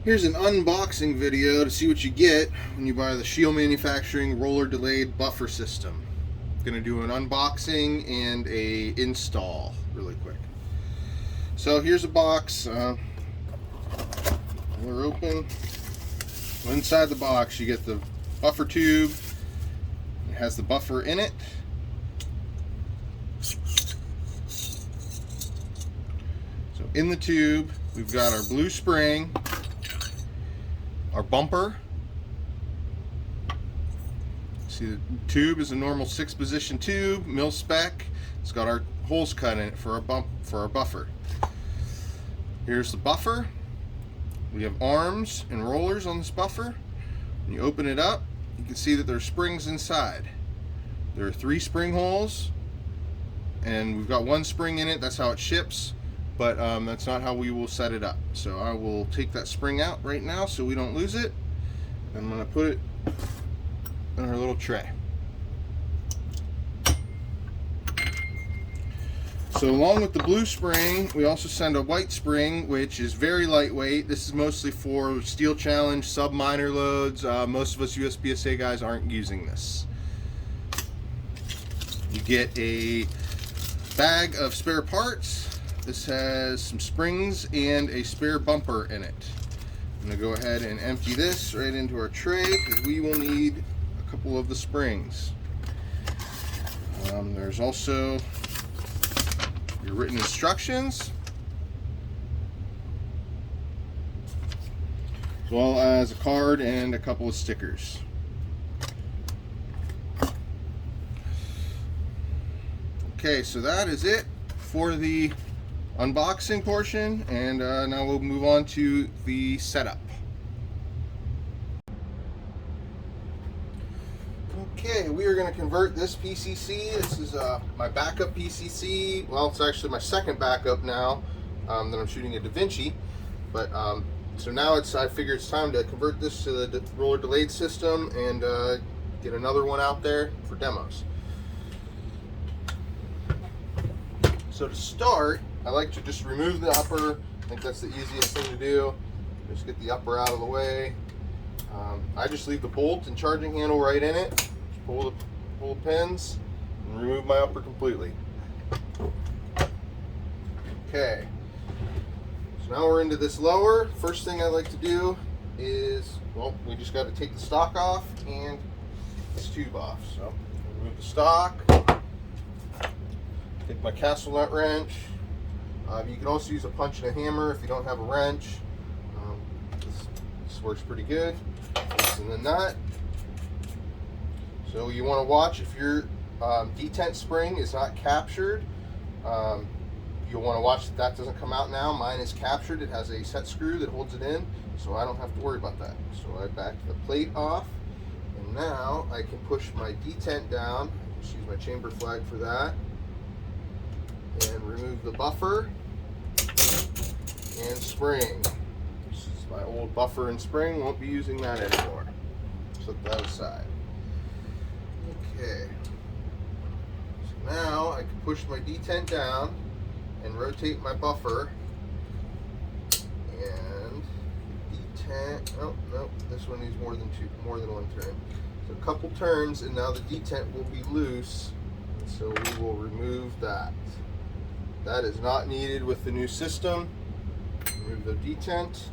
Here's an unboxing video to see what you get when you buy the Scheel Manufacturing roller delayed buffer system. I'm going to do an unboxing and a install really quick. So here's a box. We're open. Inside the box you get the buffer tube. It has the buffer in it. So in the tube we've got our blue spring, our bumper. See, the tube is a normal 6-position tube, mil spec. It's got our holes cut in it for our buffer. Here's the buffer. We have arms and rollers on this buffer. When you open it up, you can see that there are springs inside. There are 3 spring holes, and we've got 1 spring in it. That's how it ships, but that's not how we will set it up. So I will take that spring out right now so we don't lose it. I'm going to put it in our little tray. So along with the blue spring, we also send a white spring, which is very lightweight. This is mostly for steel challenge, sub-minor loads. Most of us USPSA guys aren't using this. You get a bag of spare parts. This has some springs and a spare bumper in it. I'm going to go ahead and empty this right into our tray because we will need a couple of the springs. There's also your written instructions, as well as a card and a couple of stickers. Okay, so that is it for the unboxing portion, and now we'll move on to the setup. Okay, we are going to convert this PCC. This is my backup PCC. Well, it's actually my second backup now that I'm shooting a DaVinci. But so now I figure it's time to convert this to the roller delayed system and get another one out there for demos. So to start, I like to just remove the upper. I think that's the easiest thing to do. Just get the upper out of the way. I just leave the bolt and charging handle right in it. Pull the pins and remove my upper completely. Okay, so now we're into this lower. First thing I like to do is, well, we just got to take the stock off and this tube off. So remove the stock, take my castle nut wrench. You can also use a punch and a hammer if you don't have a wrench. This works pretty good. Loosen the nut. So you want to watch if your detent spring is not captured. You'll want to watch that doesn't come out now. Mine is captured. It has a set screw that holds it in, so I don't have to worry about that. So I backed the plate off, and now I can push my detent down. Just use my chamber flag for that, and remove the buffer and spring. This is my old buffer and spring. Won't be using that anymore. Set that aside. Okay, so now I can push my detent down and rotate my buffer, and detent, no, this one needs more than 1 turn. So a couple turns and now the detent will be loose, so we will remove that. That is not needed with the new system. Remove the detent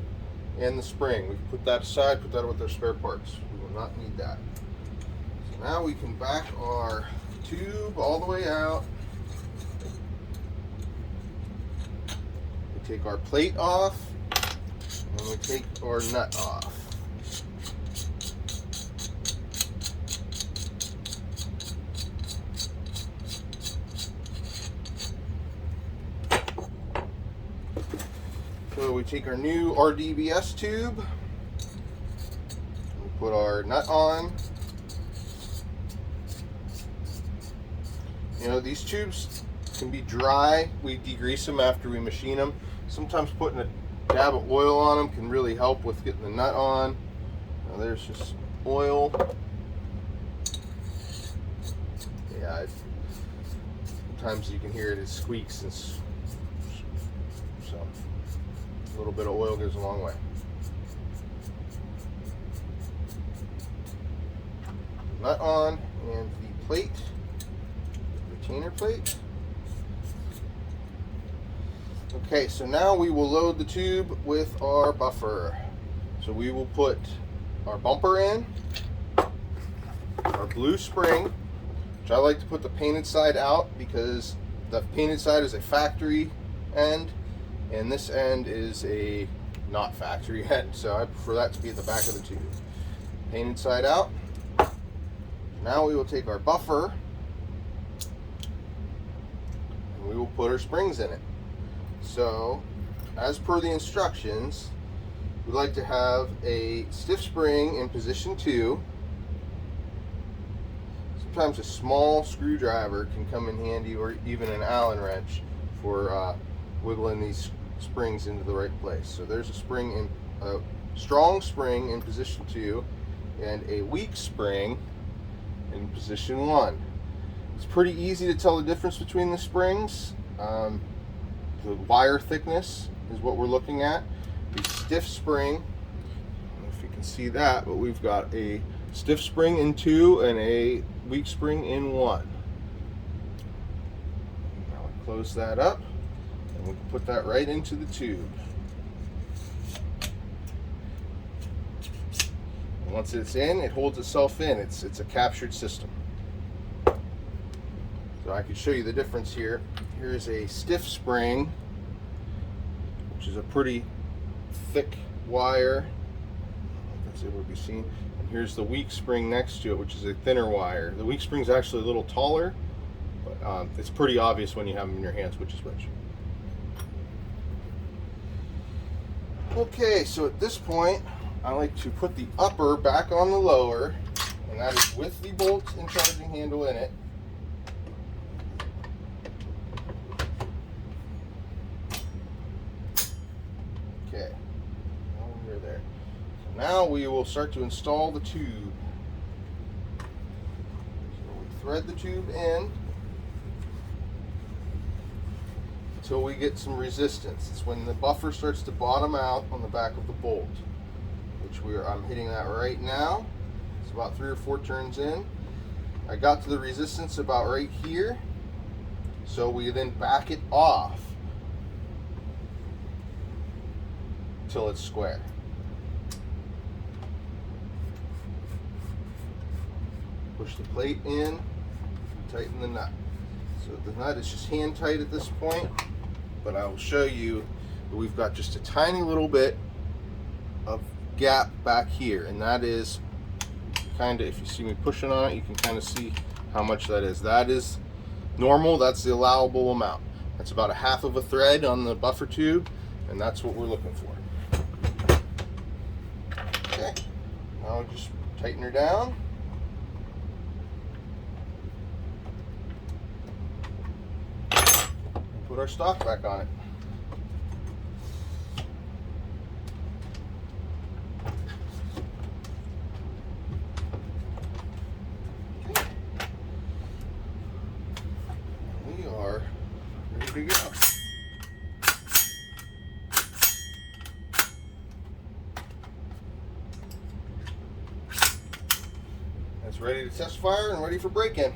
and the spring. We can put that aside, put that with our spare parts. We will not need that. Now we can back our tube all the way out. We take our plate off and we take our nut off. So we take our new RDBS tube, we put our nut on. You know, these tubes can be dry. We degrease them after we machine them. Sometimes putting a dab of oil on them can really help with getting the nut on. Now there's just oil. Yeah, sometimes you can hear it squeaks, and so a little bit of oil goes a long way. nut on and the plate, retainer plate. Okay, so now we will load the tube with our buffer. So we will put our bumper in, our blue spring, which I like to put the painted side out because the painted side is a factory end and this end is a not factory end, so I prefer that to be at the back of the tube. Painted side out. Now we will take our buffer and we will put our springs in it. So, as per the instructions, we like to have a stiff spring in position 2. Sometimes a small screwdriver can come in handy, or even an Allen wrench for wiggling these springs into the right place. So there's a strong spring in position 2 and a weak spring in position 1. It's pretty easy to tell the difference between the springs. The wire thickness is what we're looking at. The stiff spring, I don't know if you can see that, but we've got a stiff spring in 2 and a weak spring in 1. Now we close that up and we can put that right into the tube. And once it's in, it holds itself in. It's a captured system. So I can show you the difference here. Here's a stiff spring, which is a pretty thick wire. That's able to be seen. And here's the weak spring next to it, which is a thinner wire. The weak spring is actually a little taller, but it's pretty obvious when you have them in your hands which is which. Okay, so at this point, I like to put the upper back on the lower, and that is with the bolt and charging handle in it. Okay, we're there. So now we will start to install the tube. So we thread the tube in until we get some resistance. It's when the buffer starts to bottom out on the back of the bolt, which I'm hitting that right now. It's about 3 or 4 turns in. I got to the resistance about right here, so we then back it off till it's square. Push the plate in, tighten the nut. So the nut is just hand tight at this point, but I will show you that we've got just a tiny little bit of gap back here, and that is kind of, if you see me pushing on it, you can kind of see how much that is. That is normal. That's the allowable amount. That's about 1/2 of a thread on the buffer tube, and that's what we're looking for. Okay, now we'll just tighten her down. And put our stock back on it. Okay. We are ready to go. It's ready to test fire and ready for break-in.